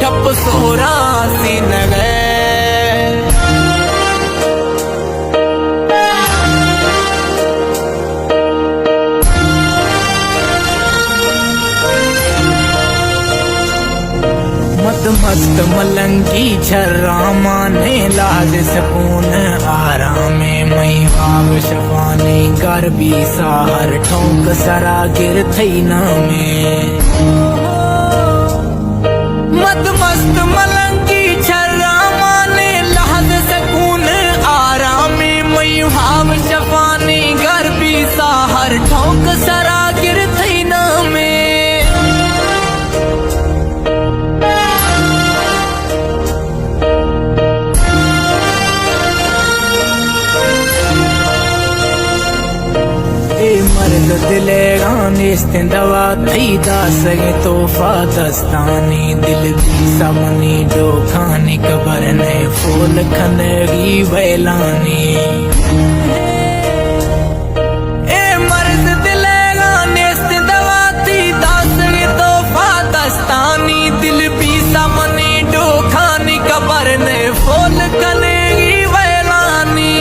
ठप सोरा सी नगे मस्त मलंगी छर्रा माने लाज सकून आराम मई भाव शफाने घर भी साहर ठोंक सरा गिर थई ना में मस्त मलंगी छर्रा माने लाज सकून आराम मई भाव शफाने घर भी साहर ठोंक सरा गिर थई ना में मर्द दिले गानिस्त दवा थई दासगे तोहफा दस्तानी दिल दी समनी डो खानी कबर ने फूल खनगी बैलानी ए मर्द दिले गानिस्त दवा थई दासगे तोहफा दस्तानी दिल भी समनी डो खानी कबर ने फूल खनगी बैलानी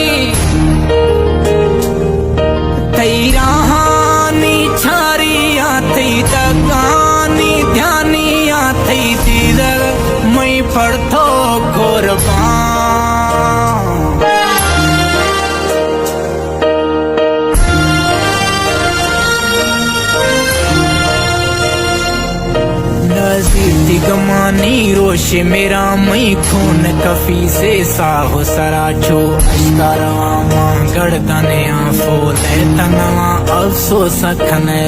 थई राहानी छारिया थई तकानी ध्यानिया थई दीदर मई पड़थो कुर्बान नज़ीर थी गमानी रोश मेरा मई खून कफी से साहो सराचो अश्कारा मां गड़दने फोले तनवा अफसोस खने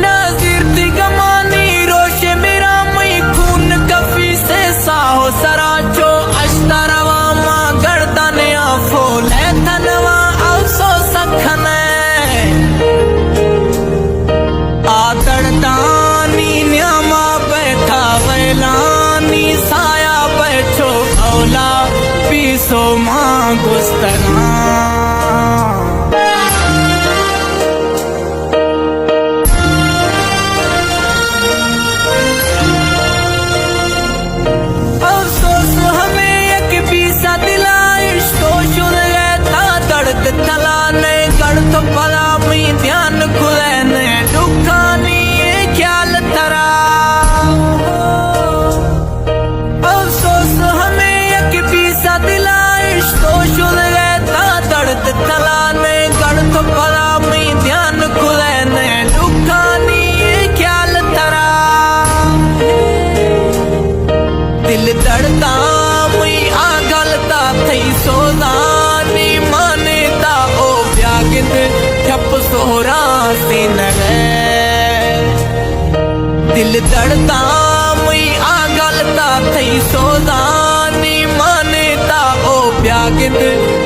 नज़ीर थी गमानी रोश मेरा मई खून कफी से साहो सराचो अश्कारा मां गड़दने फोले तनवा अफसोस खने आदड़दानी न्यामा बैठा वैलानी साया बैठो औला पीसो मां गुस्तरा अफसोस हमें एक पीसा दिला इश्को शुन रहता दर्द तला ने गढ़ तो पला में ध्यान खुले ने दुखानी ख्याल तरा अफसोस हमें एक पीसा दिला इश्को शुन रहता दर्द तला ने गढ़ तो पला में ध्यान खुले ने दुखानी ख्याल तरा दिल दर्दा मुई आगलता थई सोदानी मानेता ओ व्यागित ठप सोरा सी नगे दिल दर्दा मुई आगलता थई सोदानी मानेता ओ व्यागित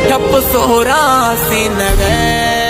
ठप सोरा सी नगे